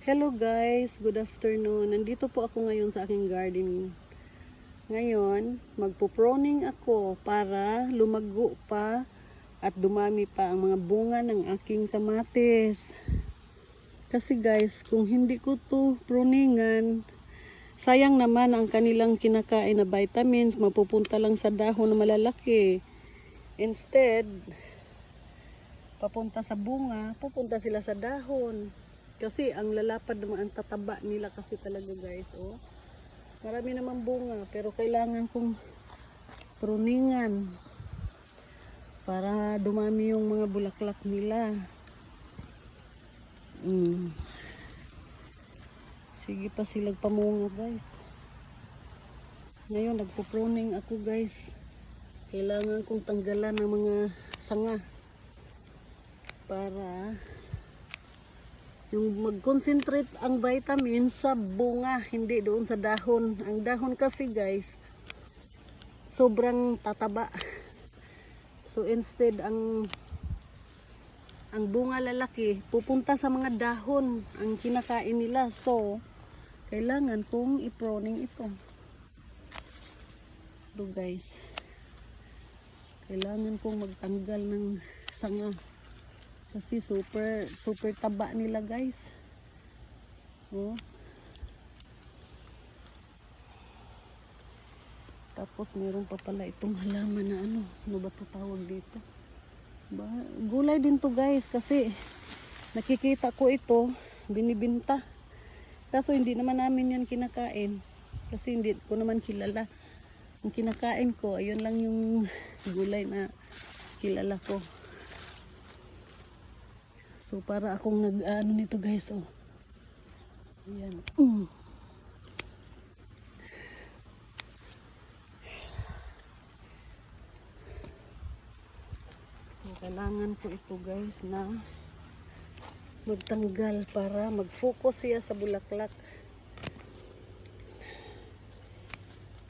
Hello guys, good afternoon. Nandito po ako ngayon sa aking garden. Ngayon, magpo-pruning ako para lumago pa at dumami pa ang mga bunga ng aking kamatis. Kasi guys, kung hindi ko to pruningan, sayang naman ang kanilang kinakain na vitamins, mapupunta lang sa dahon na malalaki. Instead, papunta sa bunga, pupunta sila sa dahon. Kasi ang lalapad naman, ang tataba nila kasi talaga guys. Oh. Marami naman bunga, pero kailangan kong pruningan para dumami yung mga bulaklak nila. Sige pa silang pamunga guys. Ngayon nagpo-pruning ako guys. Kailangan kong tanggalan ng mga sanga para yung mag-concentrate ang vitamin sa bunga, hindi doon sa dahon. Ang dahon kasi guys, sobrang tataba. So instead, ang bunga lalaki, pupunta sa mga dahon ang kinakain nila. So, kailangan kong i-pruning ito. Ito guys. Kailangan kong magtanggal ng sanga. Kasi super taba nila guys. Oh. Tapos meron pa pala itong halaman na ano ba ito tawag dito? Gulay din to guys kasi nakikita ko ito binibinta. Kaso hindi naman namin yan kinakain. Kasi hindi ko naman kilala. Ang kinakain ko, ayun lang yung gulay na kilala ko. So para akong nag-ano nito guys, oh. Ayan. So kailangan ko ito guys na magtanggal para mag-focus siya sa bulaklak.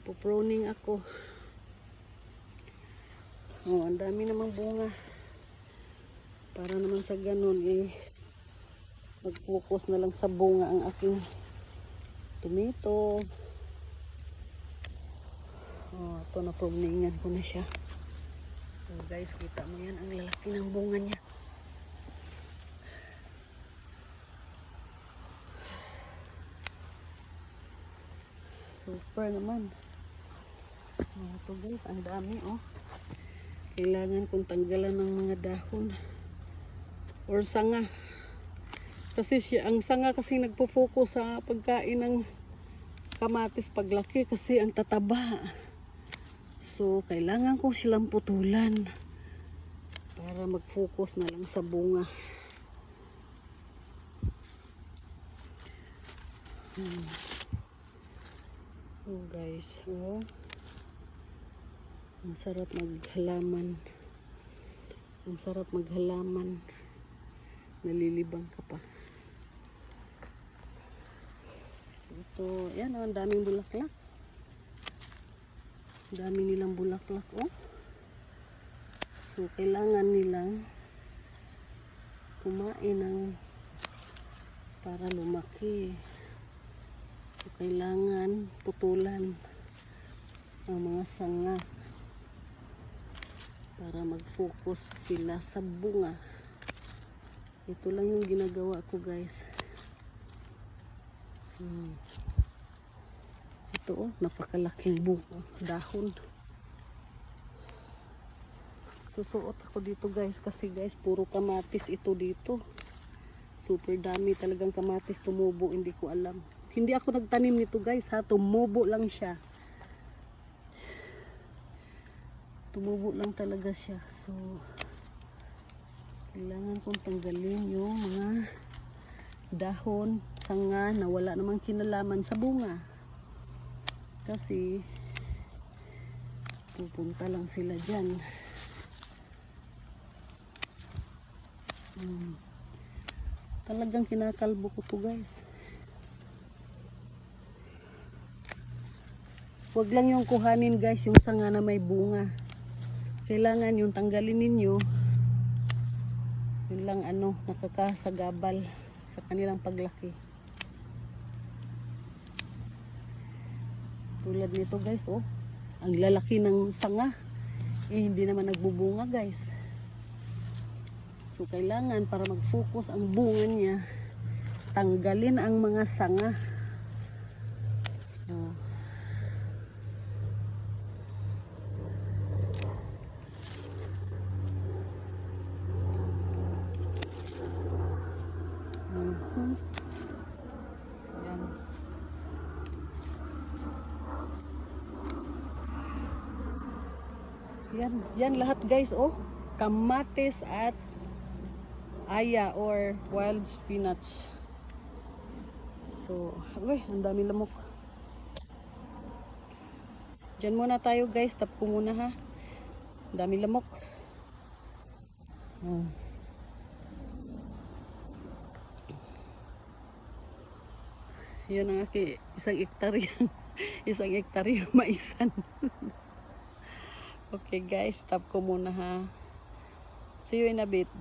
Pupruning ako. Oh, ang dami namang bunga. Para naman sa ganun mag-focus na lang sa bunga ang aking tomato. Oh, ito na pruningan ko na siya. So guys, kita mo yan ang lalaki ng bunga niya. Super naman. Oh, ito guys, ang dami oh. Kailangan kong tanggalan ng mga dahon or sanga. Kasi ang sanga kasi nagpo-focus sa pagkain ng kamatis paglaki kasi ang tataba. So, kailangan ko silang putulan para mag-focus na lang sa bunga. Oh guys, oh. Ang sarap maghalaman. Ang sarap maghalaman. Nalilibang ka pa. So, ito, yan oh, ang daming bulaklak. Ang dami nilang bulaklak, oh. So, kailangan nilang kumain ng para lumaki. So, kailangan putulan ang mga sanga para mag-focus sila sa bunga. Ito lang yung ginagawa ko guys. Ito oh, napakalaking bunga, dahon. Susuot ako dito guys kasi guys puro kamatis ito dito. Super dami talagang kamatis tumubo, hindi ko alam. Hindi ako nagtanim nito guys ha, tumubo lang siya. Tumubo lang talaga siya. So kailangan kong tanggalin yung mga dahon, sanga na wala namang kinalaman sa bunga. Kasi pupunta lang sila dyan. Talagang kinakalbo ko to guys. Huwag lang yung kuhanin guys yung sanga na may bunga. Kailangan yung tanggalin ninyo yun lang ano, nakakasagabal sa kanilang paglaki. Tulad nito guys, oh. Ang lalaki ng sanga. Eh, hindi naman nagbubunga guys. So, kailangan para mag-focus ang bunga niya, tanggalin ang mga sanga. Oh. Mhm. Yan. Yan lahat guys, oh. Kamatis at aya or wild spinach. So, uy, ang dami lamok. Diyan muna tayo guys, tap ko muna ha. Ang dami lamok. Oh. Yun ang aking isang hektarya. Isang hektarya maisan. Okay guys, stop ko muna ha. See you in a bit.